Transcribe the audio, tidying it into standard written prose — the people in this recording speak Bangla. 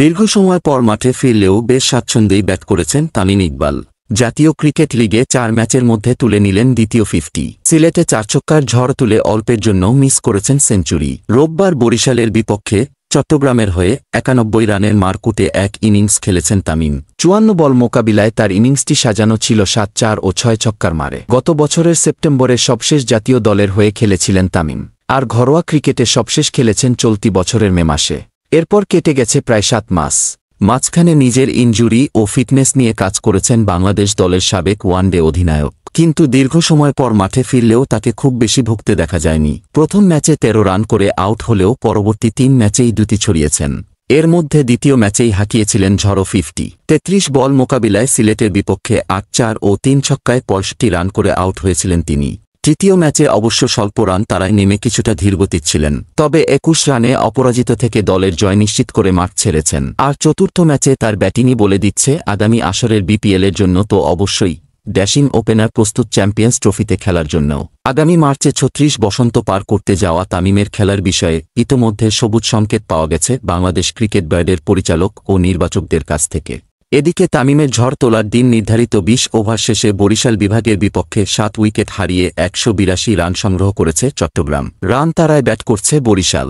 দীর্ঘ সময় পর মাঠে ফিরলেও বেশ স্বাচ্ছন্দ্যেই ব্যাট করেছেন তামিম ইকবাল। জাতীয় ক্রিকেট লিগে ৪ ম্যাচের মধ্যে তুলে নিলেন দ্বিতীয় 50। সিলেটে ৪ ছক্কার ঝড় তুলে অল্পের জন্য মিস করেছেন সেঞ্চুরি। রোববার বরিশালের বিপক্ষে চট্টগ্রামের হয়ে ৯১ রানের মারকুটে এক ইনিংস খেলেছেন তামিম। ৫৪ বল মোকাবিলায় তার ইনিংসটি সাজানো ছিল ৭-৪ ও ৬ ছক্কার মারে। গত বছরের সেপ্টেম্বরে সবশেষ জাতীয় দলের হয়ে খেলেছিলেন তামিম, আর ঘরোয়া ক্রিকেটে সবশেষ খেলেছেন চলতি বছরের মে মাসে। এরপর কেটে গেছে প্রায় ৭ মাস। মাঝখানে নিজের ইনজুরি ও ফিটনেস নিয়ে কাজ করেছেন বাংলাদেশ দলের সাবেক ওয়ানডে অধিনায়ক। কিন্তু দীর্ঘ সময় পর মাঠে ফিরলেও তাকে খুব বেশি ভুগতে দেখা যায়নি। প্রথম ম্যাচে ১৩ রান করে আউট হলেও পরবর্তী ৩ ম্যাচেই দুটি ছড়িয়েছেন। এর মধ্যে দ্বিতীয় ম্যাচেই হাঁকিয়েছিলেন ঝড়ো 50। ৩৩ বল মোকাবিলায় সিলেটের বিপক্ষে ৮-৪ ও ৩ ছক্কায় ৬৫ রান করে আউট হয়েছিলেন তিনি। তৃতীয় ম্যাচে অবশ্য স্বল্প রান তারায় নেমে কিছুটা ধীরগতির ছিলেন, তবে ২১ রানে অপরাজিত থেকে দলের জয় নিশ্চিত করে মাঠ ছেড়েছেন। আর চতুর্থ ম্যাচে তার ব্যাটিংই বলে দিচ্ছে আগামী আসরের বিপিএলের জন্য তো অবশ্যই, ড্যাশিং ওপেনার প্রস্তুত চ্যাম্পিয়ন্স ট্রফিতে খেলার জন্যও। আগামী মার্চে ৩৬ বসন্ত পার করতে যাওয়া তামিমের খেলার বিষয়ে ইতোমধ্যে সবুজ সংকেত পাওয়া গেছে বাংলাদেশ ক্রিকেট বোর্ডের পরিচালক ও নির্বাচকদের কাছ থেকে। এদিকে তামিমের ঝড় তোলার দিন নির্ধারিত ২০ ওভার শেষে বরিশাল বিভাগের বিপক্ষে ৭ উইকেট হারিয়ে ১৮২ রান সংগ্রহ করেছে চট্টগ্রাম। রান তারায় ব্যাট করছে বরিশাল।